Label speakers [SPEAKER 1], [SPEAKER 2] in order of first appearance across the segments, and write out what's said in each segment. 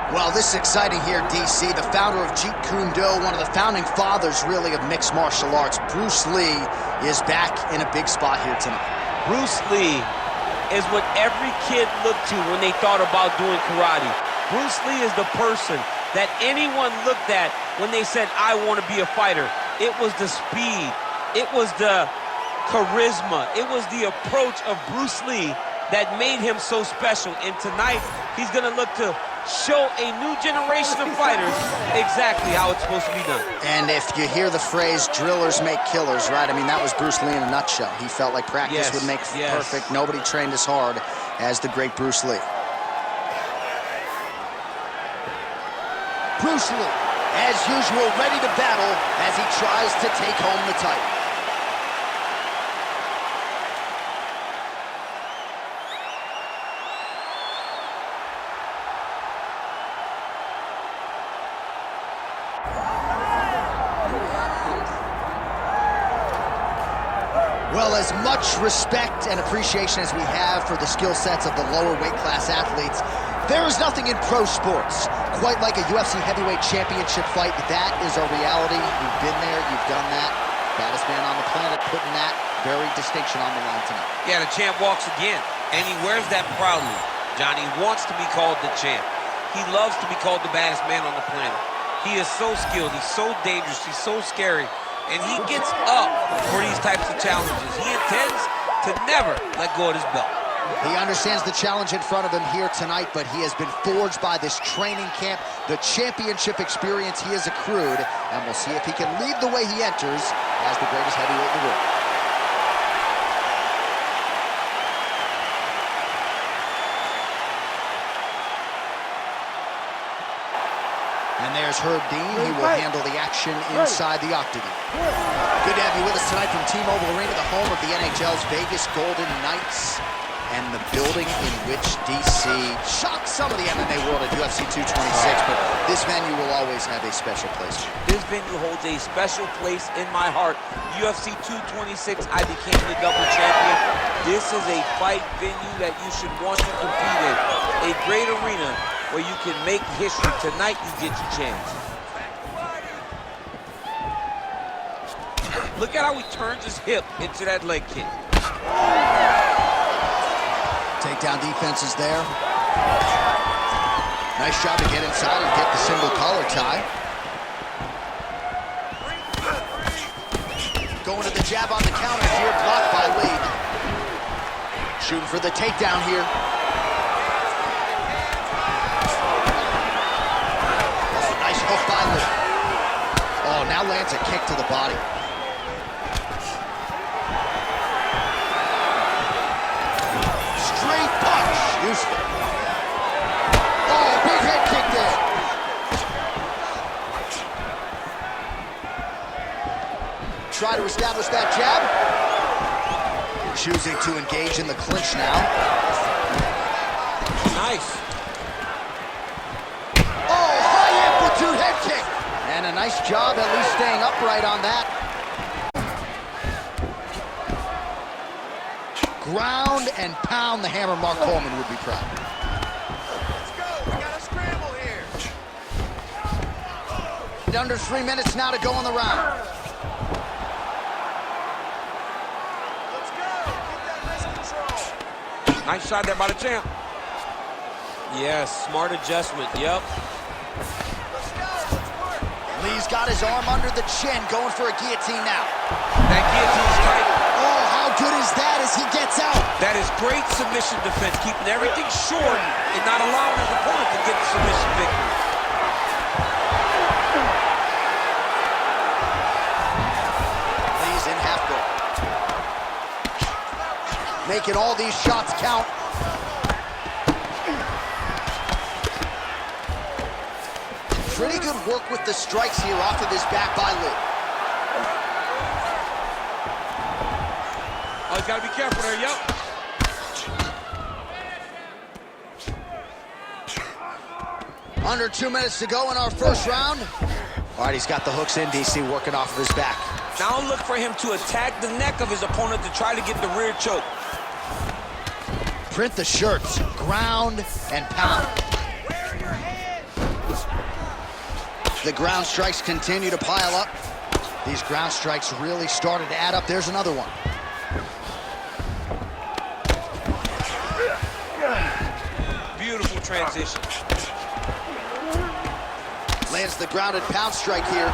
[SPEAKER 1] Well, this is exciting here, DC. The founder of Jeet Kune Do, one of the founding fathers, really, of mixed martial arts, Bruce Lee, is back in a big spot here tonight.
[SPEAKER 2] Bruce Lee is what every kid looked to when they thought about doing karate. Bruce Lee is the person that anyone looked at when they said, I want to be a fighter. It was the speed. It was the charisma. It was the approach of Bruce Lee that made him so special. And tonight, he's going to look to show a new generation of fighters exactly how it's supposed to be done.
[SPEAKER 1] And if you hear the phrase, drillers make killers, right? I mean, that was Bruce Lee in a nutshell. He felt like practice would make perfect. Nobody trained as hard as the great Bruce Lee. Bruce Lee, as usual, ready to battle as he tries to take home the title. Well, as much respect and appreciation as we have for the skill sets of the lower weight class athletes, there is nothing in pro sports quite like a UFC heavyweight championship fight. That is a reality. You've been there, you've done that. Baddest man on the planet putting that very distinction on the line tonight.
[SPEAKER 2] Yeah, the champ walks again, and he wears that proudly. Johnny wants to be called the champ. He loves to be called the baddest man on the planet. He is so skilled, he's so dangerous, he's so scary. And he gets up for these types of challenges. He intends to never let go of his belt.
[SPEAKER 1] He understands the challenge in front of him here tonight, but he has been forged by this training camp, the championship experience he has accrued, and we'll see if he can lead the way he enters as the greatest heavyweight in the world. And there's Herb Dean. He will handle the action inside the octagon. Good to have you with us tonight from T-Mobile Arena, the home of the NHL's Vegas Golden Knights, and the building in which DC shocked some of the MMA world at UFC 226, but this venue will always have a special place.
[SPEAKER 2] This venue holds a special place in my heart. UFC 226, I became the double champion. This is a fight venue that you should want to compete in. A great arena where you can make history. Tonight, you get your chance. Look at how he turns his hip into that leg kick.
[SPEAKER 1] Takedown defense is there. Nice job to get inside and get the single collar tie. Going to the jab on the counter here, blocked by Lee. Shooting for the takedown here. Hook by Lee. Oh, now lands a kick to the body. Straight punch. Useful. Oh, big head kick there. Try to establish that jab. Choosing to engage in the clinch now.
[SPEAKER 2] Nice.
[SPEAKER 1] Head kick. And a nice job at least staying upright on that. Ground and pound, the hammer. Mark Coleman would be proud.
[SPEAKER 3] Let's go. We got a scramble here.
[SPEAKER 1] Under 3 minutes now to go in the round.
[SPEAKER 3] Let's go. Get that wrist control.
[SPEAKER 2] Nice shot there by the champ. Yes, smart adjustment. Yep.
[SPEAKER 1] Lee's got his arm under the chin, going for a guillotine now.
[SPEAKER 2] That guillotine's tight.
[SPEAKER 1] Oh, how good is that as he gets out?
[SPEAKER 2] That is great submission defense, keeping everything short and not allowing his opponent to get the submission victory.
[SPEAKER 1] Lee's in half guard. Making all these shots count. Pretty good work with the strikes here off of his back by Lee.
[SPEAKER 2] Oh, he's got to be careful there, yep.
[SPEAKER 1] Under 2 minutes to go in our first round. All right, he's got the hooks in, DC, working off of his back.
[SPEAKER 2] Now look for him to attack the neck of his opponent to try to get the rear choke.
[SPEAKER 1] Print the shirts, ground and pound.
[SPEAKER 3] Where are your hands?
[SPEAKER 1] The ground strikes continue to pile up. These ground strikes really started to add up. There's another one.
[SPEAKER 2] Beautiful transition.
[SPEAKER 1] Lands the grounded pound strike here.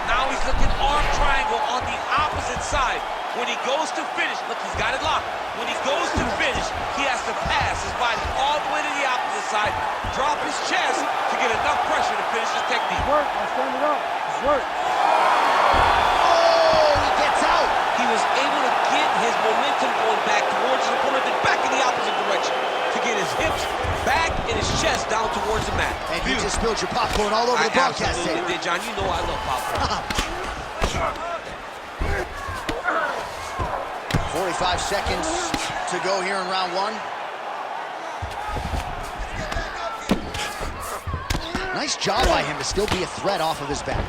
[SPEAKER 2] Now he's looking arm triangle on the opposite side. When he goes to finish, look, he's got it locked. When he goes to finish, he has to pass his body all the way to the opposite side, drop his chest to get enough pressure to finish his technique.
[SPEAKER 4] Work, let's stand it up. It's work.
[SPEAKER 1] Oh, he gets out.
[SPEAKER 2] He was able to get his momentum going back towards his opponent, then back in the opposite direction to get his hips back and his chest down towards the mat.
[SPEAKER 1] And you just spilled your popcorn all over the broadcast
[SPEAKER 2] absolutely
[SPEAKER 1] table.
[SPEAKER 2] did, John. You know I love popcorn.
[SPEAKER 1] 45 seconds to go here in round one. Nice job by him to still be a threat off of his back.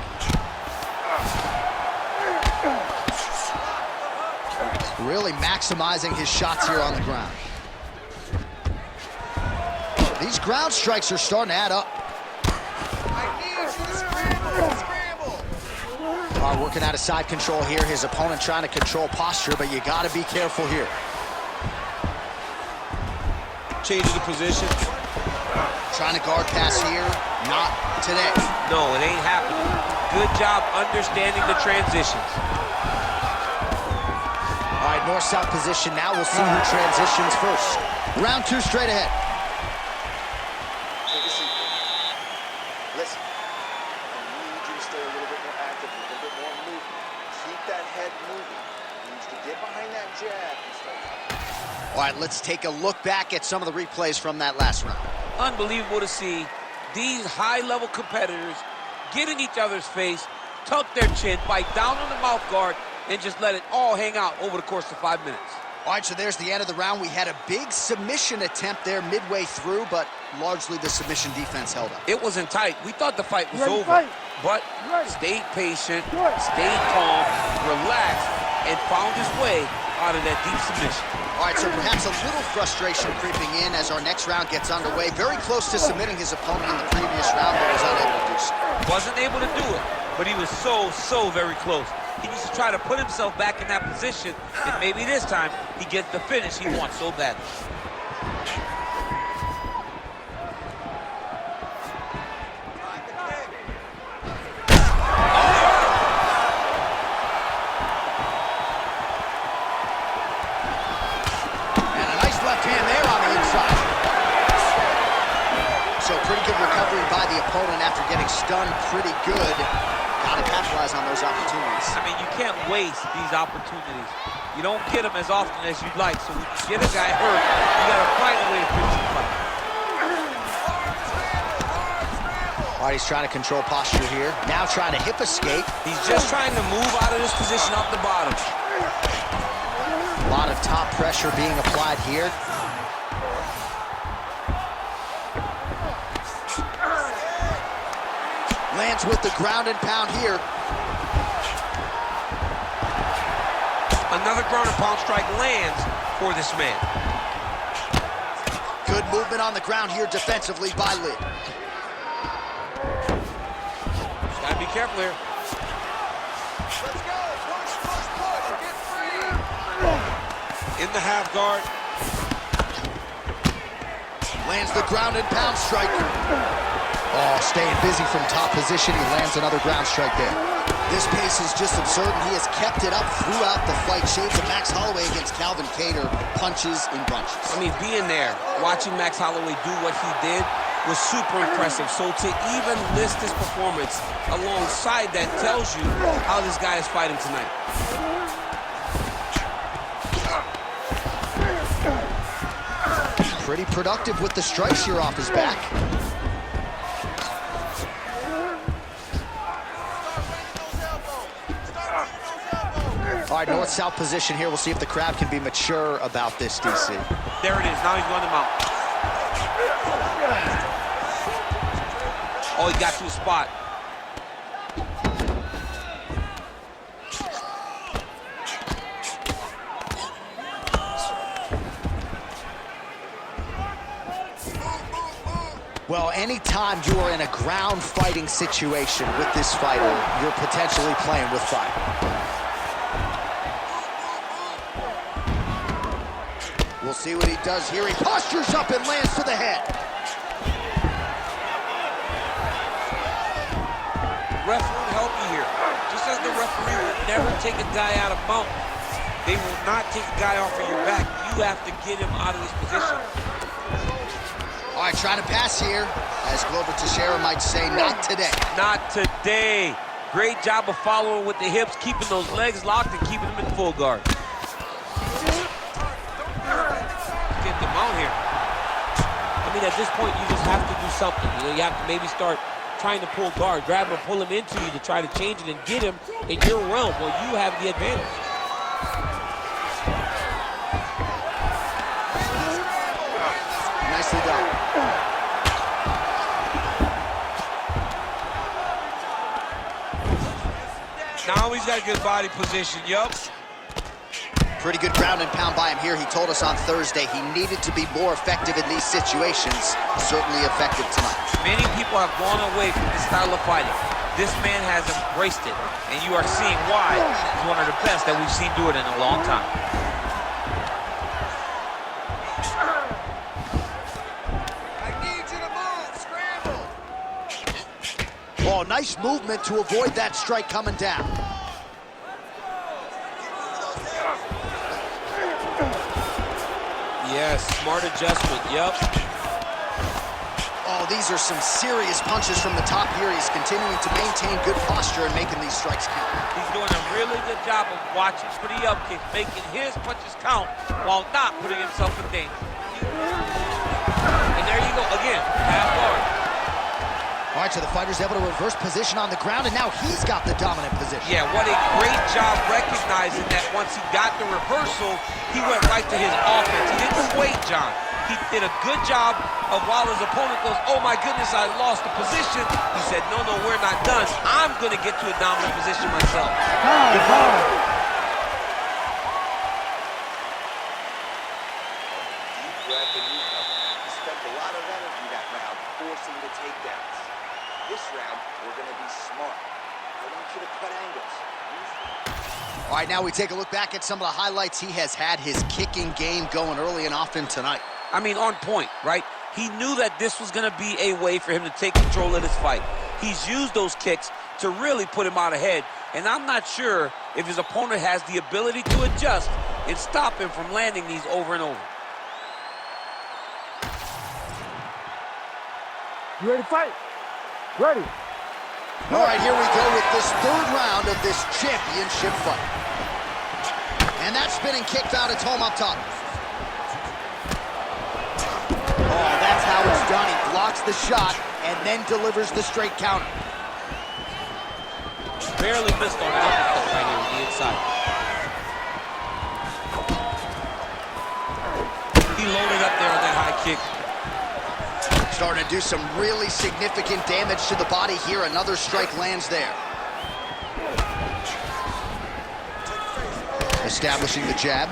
[SPEAKER 1] Really maximizing his shots here on the ground. These ground strikes are starting to add up.
[SPEAKER 3] I need you to scramble.
[SPEAKER 1] Working out of side control here. His opponent trying to control posture, but you got to be careful here.
[SPEAKER 2] Changing the position.
[SPEAKER 1] Trying to guard pass here. Not today.
[SPEAKER 2] No, it ain't happening. Good job understanding the transitions.
[SPEAKER 1] All right, north-south position now. We'll see who transitions first. Round two straight ahead.
[SPEAKER 3] Take a seat. Listen, I need you to stay a little bit more active, a little bit more movement. Keep that head moving. You need to get behind that jab and start.
[SPEAKER 1] All right, let's take a look back at some of the replays from that last round.
[SPEAKER 2] Unbelievable to see these high-level competitors get in each other's face, tuck their chin, bite down on the mouth guard, and just let it all hang out over the course of 5 minutes.
[SPEAKER 1] All right, so there's the end of the round. We had a big submission attempt there midway through, but largely the submission defense held up.
[SPEAKER 2] It wasn't tight. We thought the fight was
[SPEAKER 4] Ready,
[SPEAKER 2] over,
[SPEAKER 4] fight.
[SPEAKER 2] but
[SPEAKER 4] Ready.
[SPEAKER 2] stayed patient,
[SPEAKER 4] Good.
[SPEAKER 2] stayed calm, relaxed, and found his way out of that deep submission.
[SPEAKER 1] All right, so perhaps a little frustration creeping in as our next round gets underway. Very close to submitting his opponent in the previous round, but was unable to do so.
[SPEAKER 2] Wasn't able to do it, but he was so very close. He needs to try to put himself back in that position, and maybe this time he gets the finish he wants so badly.
[SPEAKER 1] And a nice left hand there on the inside. So pretty good recovery by the opponent after getting stunned pretty good. Got to capitalize on those opportunities.
[SPEAKER 2] I mean, you can't waste these opportunities. You don't get them as often as you'd like, so when you get a guy hurt, you got to find a way to finish the fight.
[SPEAKER 1] All right, he's trying to control posture here. Now trying to hip escape.
[SPEAKER 2] He's just trying to move out of this position off the bottom.
[SPEAKER 1] A lot of top pressure being applied here. Lands with the ground and pound here.
[SPEAKER 2] Another ground and pound strike lands for this man.
[SPEAKER 1] Good movement on the ground here defensively by Lee.
[SPEAKER 2] Gotta be careful here.
[SPEAKER 3] Let's go. Push, push, push. Get free.
[SPEAKER 2] In the half guard.
[SPEAKER 1] Lands the ground and pound strike. Oh, staying busy from top position. He lands another ground strike there. This pace is just absurd, and he has kept it up throughout the fight. Shades of Max Holloway against Calvin Kattar, punches in bunches.
[SPEAKER 2] I mean, being there, watching Max Holloway do what he did was super impressive. So to even list his performance alongside that tells you how this guy is fighting tonight.
[SPEAKER 1] Pretty productive with the strikes here off his back. All right, north-south position here. We'll see if the crowd can be mature about this, DC.
[SPEAKER 2] There it is. Now he's going to mount. Oh, he got to a spot.
[SPEAKER 1] Well, anytime you are in a ground fighting situation with this fighter, you're potentially playing with fire. We'll see what he does here. He postures up and lands to the head.
[SPEAKER 2] Ref won't help you here. Just as the referee will never take a guy out of mount, they will not take a guy off of your back. You have to get him out of this position.
[SPEAKER 1] All right, trying to pass here. As Glover Teixeira might say, not today.
[SPEAKER 2] Not today. Great job of following with the hips, keeping those legs locked and keeping them in full guard. Get them out here. I mean, at this point, you just have to do something. You know, you have to maybe start trying to pull guard, grab him, pull him into you to try to change it and get him in your realm where you have the advantage.
[SPEAKER 1] Nicely done.
[SPEAKER 2] Now he's got a good body position, yup.
[SPEAKER 1] Pretty good ground and pound by him here. He told us on Thursday he needed to be more effective in these situations. Certainly effective tonight.
[SPEAKER 2] Many people have gone away from this style of fighting. This man has embraced it, and you are seeing why he's one of the best that we've seen do it in a long time.
[SPEAKER 1] I need you to move, scramble. Oh, nice movement to avoid that strike coming down.
[SPEAKER 2] Yes, smart adjustment, yup.
[SPEAKER 1] Oh, these are some serious punches from the top here. He's continuing to maintain good posture and making these strikes count.
[SPEAKER 2] He's doing a really good job of watching for the up kicks, making his punches count while not putting himself in danger. And there you go, again, half guard.
[SPEAKER 1] All right, so the fighter's able to reverse position on the ground, and now he's got the dominant position.
[SPEAKER 2] Yeah, what a great job recognizing that once he got the reversal, he went right to his offense. He didn't wait, John. He did a good job of while his opponent goes, oh my goodness, I lost the position. He said, no, we're not done. I'm going to get to a dominant position myself.
[SPEAKER 4] Good ball.
[SPEAKER 3] Deep breath and recover. He spent a lot of energy that round forcing the takedowns. This round, we're going to be smart. I want you to cut angles.
[SPEAKER 1] All right, now we take a look back at some of the highlights. He has had his kicking game going early and often tonight.
[SPEAKER 2] I mean, on point, right? He knew that this was going to be a way for him to take control of this fight. He's used those kicks to really put him out ahead, and I'm not sure if his opponent has the ability to adjust and stop him from landing these over and over.
[SPEAKER 4] You ready to fight? Ready.
[SPEAKER 1] All right, here we go with this third round of this championship fight. And that spinning kick found its home up top. Oh, that's how it's done. He blocks the shot and then delivers the straight counter.
[SPEAKER 2] Barely missed on that uppercut right here on the inside. He loaded up there on that high kick.
[SPEAKER 1] Starting to do some really significant damage to the body here. Another strike lands there. Establishing the jab.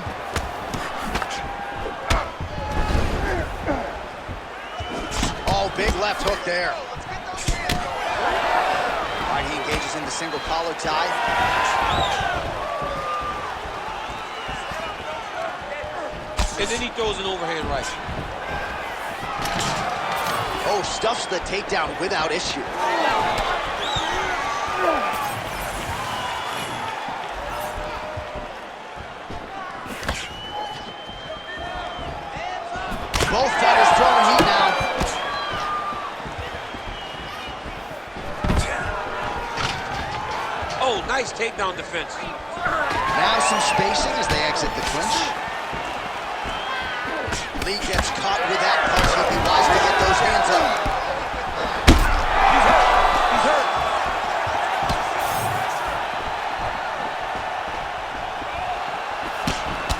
[SPEAKER 1] Oh, big left hook there. All right, he engages in the single collar tie.
[SPEAKER 2] And then he throws an overhand right.
[SPEAKER 1] Oh, stuffs the takedown without issue. Both fighters throwing heat now.
[SPEAKER 2] Oh, nice takedown defense.
[SPEAKER 1] Now some spacing as they exit the clinch. Lee gets caught with that punch. He'd be wise to get those hands up.
[SPEAKER 2] He's hurt. He's hurt.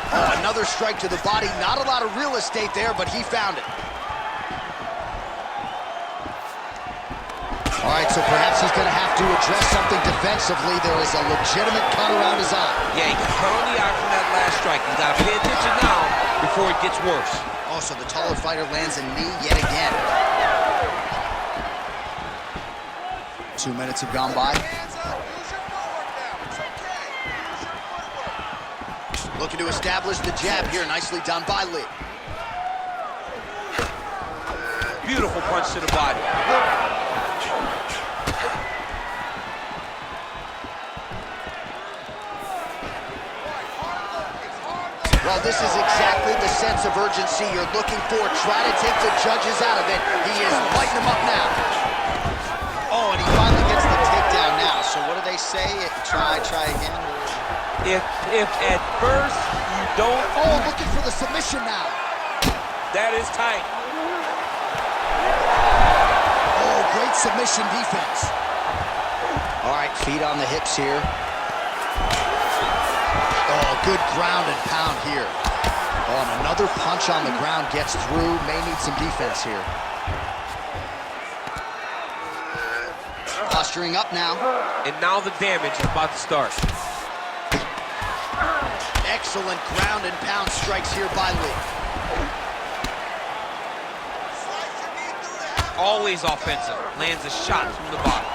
[SPEAKER 1] Oh, another strike to the body. Not a lot of real estate there, but he found it. All right, so perhaps he's going to have to address something defensively. There is a legitimate cut around his eye.
[SPEAKER 2] Yeah, he got cut on the eye from that last strike. He's got to pay attention now before it gets worse.
[SPEAKER 1] Also, the taller fighter lands a knee yet again. 2 minutes have gone by.
[SPEAKER 3] Hands up. Use your footwork now. It's okay. Use your footwork.
[SPEAKER 1] Looking to establish the jab here. Nicely done by Lee.
[SPEAKER 2] Beautiful punch to the body.
[SPEAKER 1] Well, this is exactly the sense of urgency you're looking for. Try to take the judges out of it. He is lighting them up now. Oh, and he finally gets the takedown now. So what do they say? Try again?
[SPEAKER 2] If at first you don't...
[SPEAKER 1] Oh, looking for the submission now.
[SPEAKER 2] That is tight.
[SPEAKER 1] Oh, great submission defense. All right, feet on the hips here. Oh, good ground and pound here. Oh, and another punch on the ground gets through. May need some defense here. Posturing up now.
[SPEAKER 2] And now the damage is about to start.
[SPEAKER 1] Excellent ground and pound strikes here by Lee.
[SPEAKER 2] Always offensive. Lands a shot from the bottom.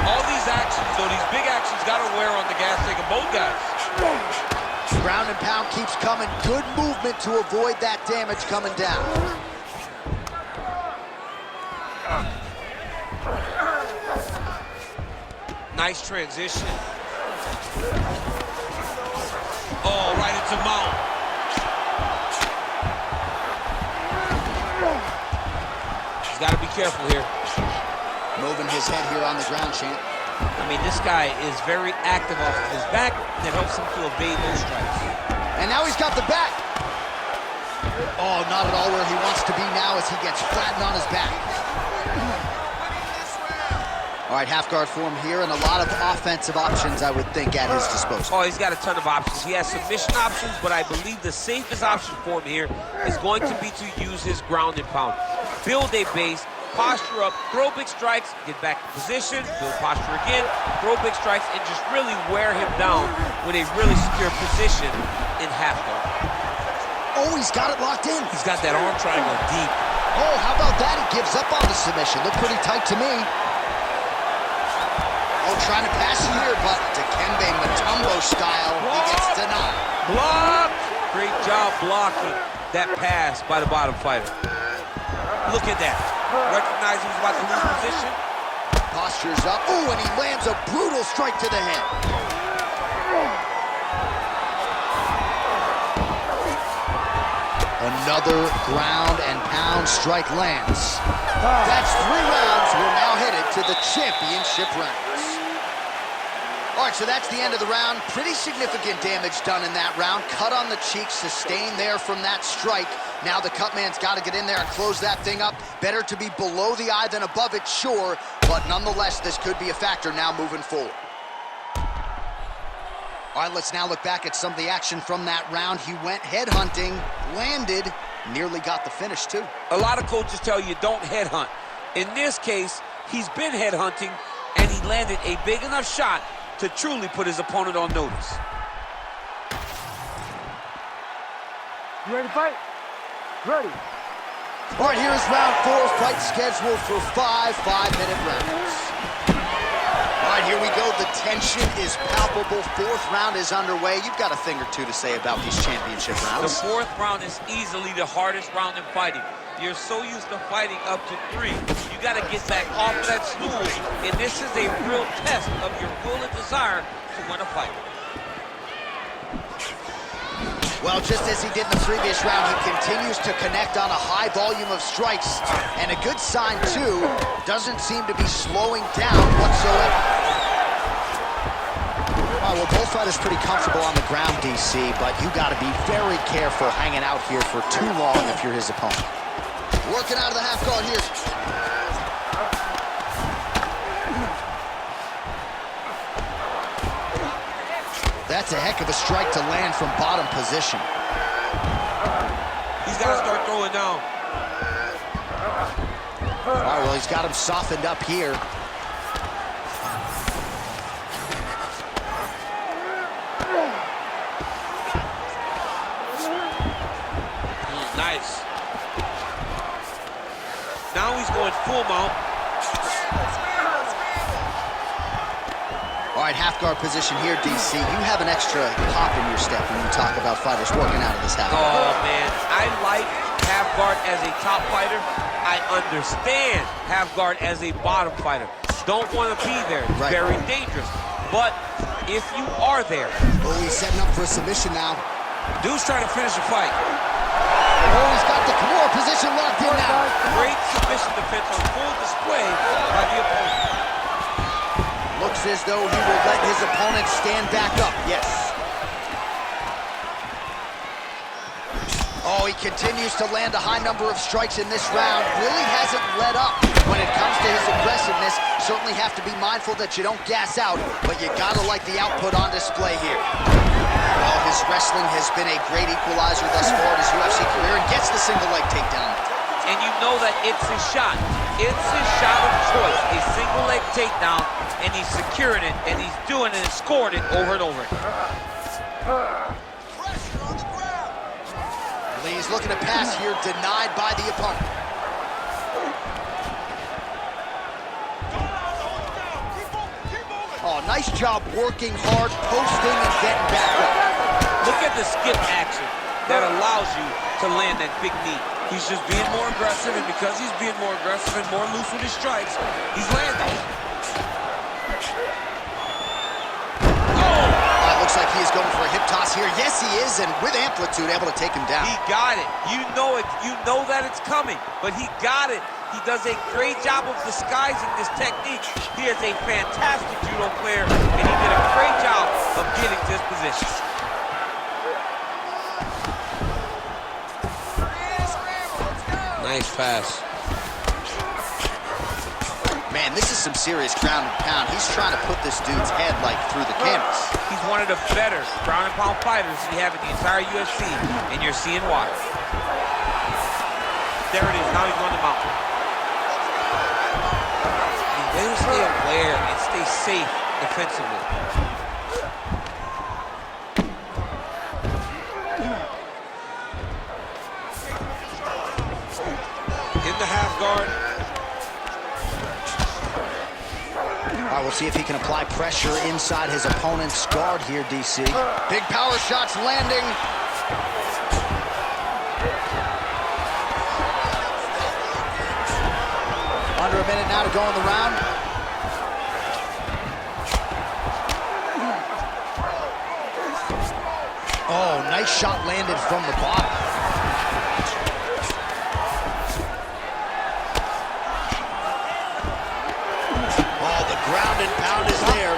[SPEAKER 2] All these actions, though, these big actions got to wear on the gas tank of both guys.
[SPEAKER 1] Ground and pound keeps coming. Good movement to avoid that damage coming down.
[SPEAKER 2] Nice transition. Oh, right into mount. He's got to be careful here.
[SPEAKER 1] Moving his head here on the ground, Champ.
[SPEAKER 2] I mean, this guy is very active off of his back. That helps him to evade those strikes.
[SPEAKER 1] And now he's got the back. Oh, not at all where he wants to be now as he gets flattened on his back. All right, half guard form here and a lot of offensive options, I would think, at his disposal.
[SPEAKER 2] Oh, he's got a ton of options. He has submission options, but I believe the safest option for him here is going to be to use his ground and pound. Build a base, posture up, throw big strikes, get back in position, build posture again, throw big strikes, and just really wear him down with a really secure position in half guard.
[SPEAKER 1] Oh, he's got it locked in.
[SPEAKER 2] He's got that arm triangle deep.
[SPEAKER 1] Oh, how about that? He gives up on the submission. Looked pretty tight to me. Oh, trying to pass here, but Dikembe Mutombo style, he gets denied.
[SPEAKER 2] Block! Great job blocking that pass by the bottom fighter. Look at that. Recognize he was about to lose position.
[SPEAKER 1] Postures up. Ooh, and he lands a brutal strike to the head. Another ground and pound strike lands. That's 3 rounds. We're now headed to the championship rounds. All right, so that's the end of the round. Pretty significant damage done in that round. Cut on the cheek, sustained there from that strike. Now the cut man's got to get in there and close that thing up. Better to be below the eye than above it, sure. But nonetheless, this could be a factor now moving forward. All right, let's now look back at some of the action from that round. He went headhunting, landed, nearly got the finish, too.
[SPEAKER 2] A lot of coaches tell you don't headhunt. In this case, he's been headhunting, and he landed a big enough shot to truly put his opponent on notice.
[SPEAKER 4] You ready to fight? Ready.
[SPEAKER 1] All right, here's round 4, fight scheduled for 5 5-minute rounds. All right, here we go. The tension is palpable. 4th round is underway. You've got a thing or two to say about these championship rounds.
[SPEAKER 2] The 4th round is easily the hardest round in fighting. You're so used to fighting up to 3. You got to get back off that stool, and this is a real test of your will and desire to win a fight.
[SPEAKER 1] Well, just as he did in the previous round, he continues to connect on a high volume of strikes. And a good sign, too, doesn't seem to be slowing down whatsoever. All right, well, both fighters pretty comfortable on the ground, DC, but you got to be very careful hanging out here for too long if you're his opponent. Working out of the half guard here. That's a heck of a strike to land from bottom position.
[SPEAKER 2] He's got to start throwing down.
[SPEAKER 1] All right, well, he's got him softened up here.
[SPEAKER 2] Nice. good full mount.
[SPEAKER 1] All right, half guard position here, DC. You have an extra pop in your step when you talk about fighters working out of this half guard.
[SPEAKER 2] Oh, man, I like half guard as a top fighter. I understand half guard as a bottom fighter. Don't want to be there. It's very dangerous. But if you are there.
[SPEAKER 1] Oh, he's setting up for a submission now.
[SPEAKER 2] Dude's trying to finish the fight.
[SPEAKER 1] Oh, he's got the Kimura position locked in now.
[SPEAKER 2] Great submission defense on full display by the opponent.
[SPEAKER 1] Looks as though he will let his opponent stand back up. Yes. Oh, he continues to land a high number of strikes in this round. Really hasn't let up when it comes to his aggressiveness. Certainly have to be mindful that you don't gas out, but you gotta like the output on display here. Well, his wrestling has been a great equalizer thus far in his UFC career and gets the single leg takedown.
[SPEAKER 2] And you know that it's his shot. It's his shot of choice, a single leg takedown, and he's securing it, and he's doing it and scoring it over and over.
[SPEAKER 1] Lee's looking to pass here, denied by the opponent. Oh, nice job working hard, posting, and getting back up.
[SPEAKER 2] Look at the skip action that allows you to land that big knee. He's just being more aggressive, and because he's being more aggressive and more loose with his strikes, he's landing.
[SPEAKER 1] Oh, it looks like he is going for a hip toss here. Yes, he is, and with amplitude, able to take him down.
[SPEAKER 2] He got it. You know it. You know that it's coming, but he got it. He does a great job of disguising this technique. He is a fantastic judo player, and he did a great job of getting this position. Nice pass.
[SPEAKER 1] Man, this is some serious ground and pound. He's trying to put this dude's head, like, through the canvas.
[SPEAKER 2] He's one of the better ground and pound fighters we have in the entire UFC, and you're seeing why. There it is. Now he's on the mountain. They will stay aware and stay safe defensively. In the half guard.
[SPEAKER 1] All right, we'll see if he can apply pressure inside his opponent's guard here, DC. Big power shots landing. Under a minute now to go in the round. Oh, nice shot landed from the bottom. Oh, the ground and pound is there.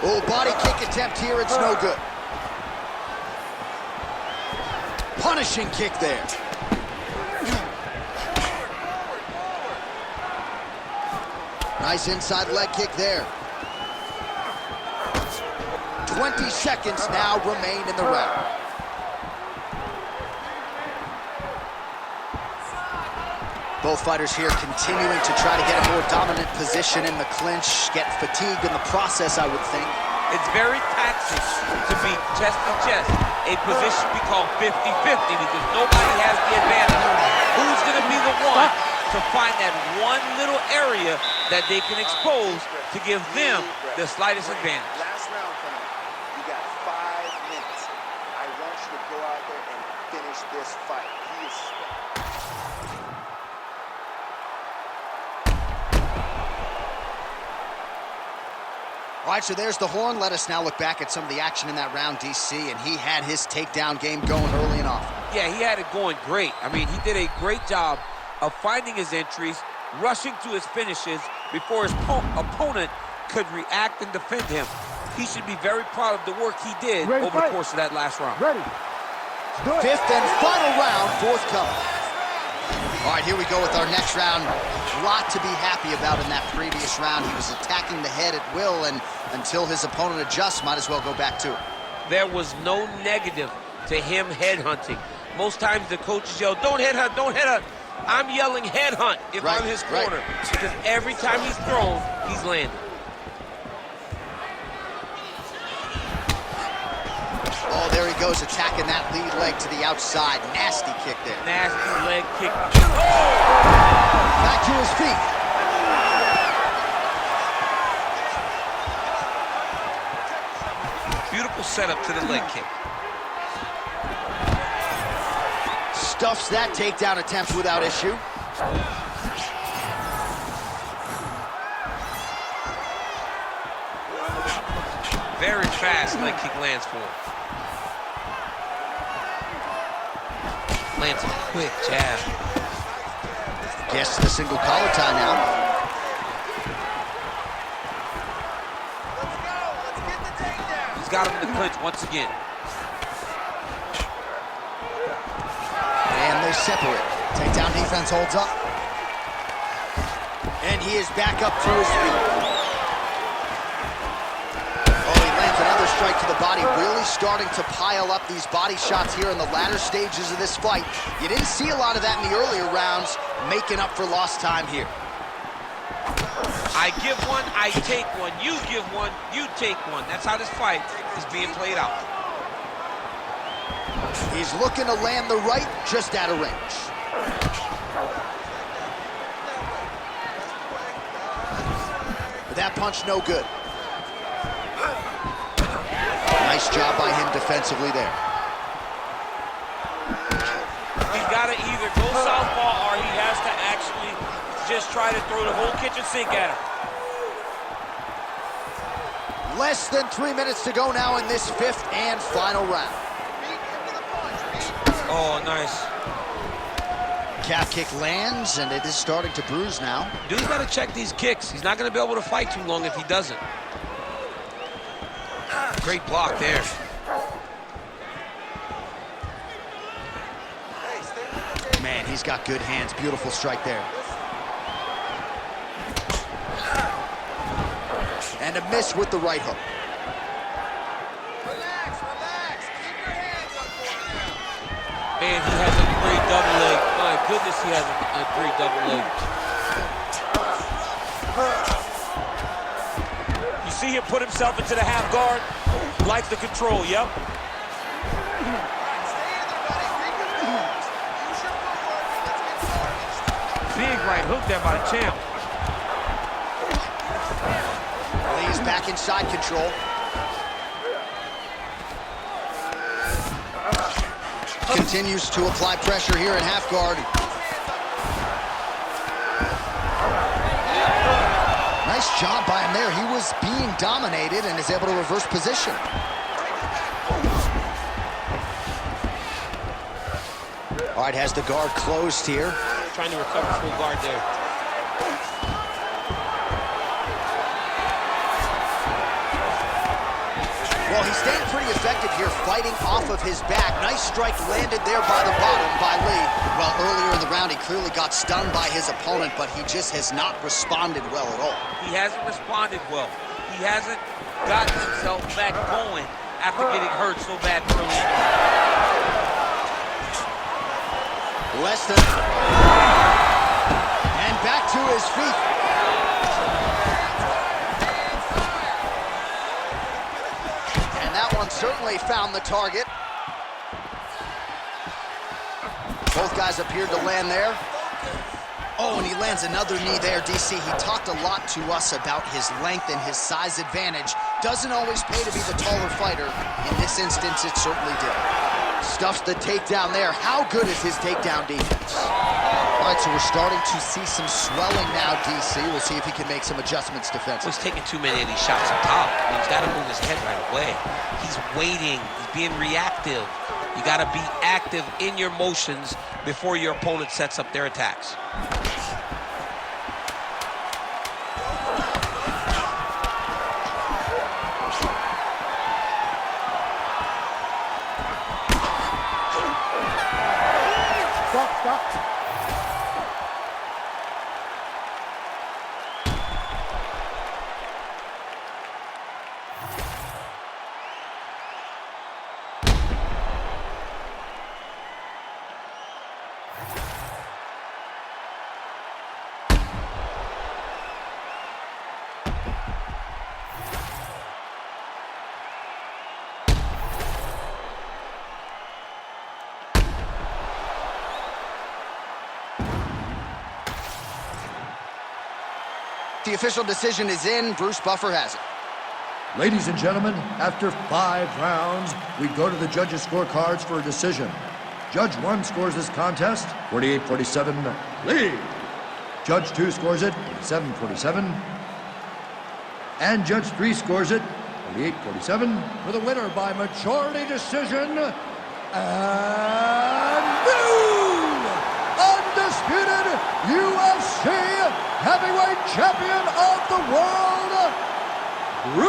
[SPEAKER 1] Oh, body kick attempt here, it's no good. Punishing kick there. Nice inside leg kick there. 20 seconds now remain in the round. Both fighters here continuing to try to get a more dominant position in the clinch, get fatigued in the process, I would think.
[SPEAKER 2] It's very taxing to be chest to chest, a position we call 50-50 because nobody has the advantage. Who's going to be the one to find that one little area that they can expose to give them the slightest advantage?
[SPEAKER 3] Last round coming up. You got 5 minutes. I want you to go out there and finish this fight. He is...
[SPEAKER 1] All right, so there's the horn. Let us now look back at some of the action in that round, DC, and he had his takedown game going early and often.
[SPEAKER 2] Yeah, he had it going great. I mean, he did a great job of finding his entries, rushing to his finishes before his opponent could react and defend him. He should be very proud of the work he did over the course of that last round.
[SPEAKER 4] Ready.
[SPEAKER 1] Fifth and final round, forthcoming. All right, here we go with our next round. A lot to be happy about in that previous round. He was attacking the head at will, and until his opponent adjusts, might as well go back to it.
[SPEAKER 2] There was no negative to him headhunting. Most times the coaches yell, don't headhunt, don't headhunt. I'm yelling headhunt if I'm his corner, because every time he's thrown, he's landed.
[SPEAKER 1] Oh, there he goes, attacking that lead leg to the outside. Nasty kick there.
[SPEAKER 2] Nasty leg kick.
[SPEAKER 1] Back to his feet.
[SPEAKER 2] Beautiful setup to the leg kick.
[SPEAKER 1] Stuffs that takedown attempt without issue.
[SPEAKER 2] Very fast leg kick lands for him. Lands a quick jab.
[SPEAKER 1] Gets the single collar tie now.
[SPEAKER 2] He's got him in the clinch once again.
[SPEAKER 1] And they separate. Takedown defense holds up. And he is back up to his feet. Another strike to the body, really starting to pile up these body shots here in the latter stages of this fight. You didn't see a lot of that in the earlier rounds, making up for lost time here.
[SPEAKER 2] I give one, I take one. You give one, you take one. That's how this fight is being played out.
[SPEAKER 1] He's looking to land the right, just out of range. But that punch no good. Nice job by him defensively there.
[SPEAKER 2] He's got to either go southpaw or he has to actually just try to throw the whole kitchen sink at him.
[SPEAKER 1] Less than 3 minutes to go now in this fifth and final round.
[SPEAKER 2] Oh, nice.
[SPEAKER 1] Calf kick lands, and it is starting to bruise now.
[SPEAKER 2] Dude's got to check these kicks. He's not going to be able to fight too long if he doesn't. Great block there.
[SPEAKER 1] Man, he's got good hands. Beautiful strike there. And a miss with the right hook.
[SPEAKER 3] Relax, relax. Keep your hands up for now.
[SPEAKER 2] Man, he has a great double leg. My goodness, he has a great double leg. You see him put himself into the half guard? Likes the control, yep.
[SPEAKER 3] All right, stay in there, buddy. Recompose. Use your footwork and let's get started.
[SPEAKER 2] Big right hook there by the champ.
[SPEAKER 1] Lee's back inside control. Continues to apply pressure here in half guard. Nice job by him there. He was being dominated and is able to reverse position. All right, has the guard closed here.
[SPEAKER 2] Trying to recover full guard there.
[SPEAKER 1] Well, he's staying pretty effective here, fighting off of his back. Nice strike landed there by the bottom by Lee. Well, earlier in the round, he clearly got stunned by his opponent, but he just has not responded well at all.
[SPEAKER 2] He hasn't responded well. He hasn't gotten himself back going after getting hurt so bad early.
[SPEAKER 1] Less than... And back to his feet. And that one certainly found the target. Both guys appeared to land there. Oh, and he lands another knee there, DC. He talked a lot to us about his length and his size advantage. Doesn't always pay to be the taller fighter. In this instance, it certainly did. Stuffs the takedown there. How good is his takedown defense? All right, so we're starting to see some swelling now, DC. We'll see if he can make some adjustments defensively.
[SPEAKER 2] He's taking too many of these shots up top. He's got to move his head right away. He's waiting. He's being reactive. You got to be active in your motions before your opponent sets up their attacks.
[SPEAKER 4] Stop.
[SPEAKER 1] The official decision is in. Bruce Buffer has it.
[SPEAKER 5] Ladies and gentlemen, after 5 rounds, we go to the judges' scorecards for a decision. Judge 1 scores this contest 48-47, Lee. Judge 2 scores it 47-47. And Judge 3 scores it 48-47 for the winner by majority decision. And new undisputed UFC heavyweight champion of the world, Bruce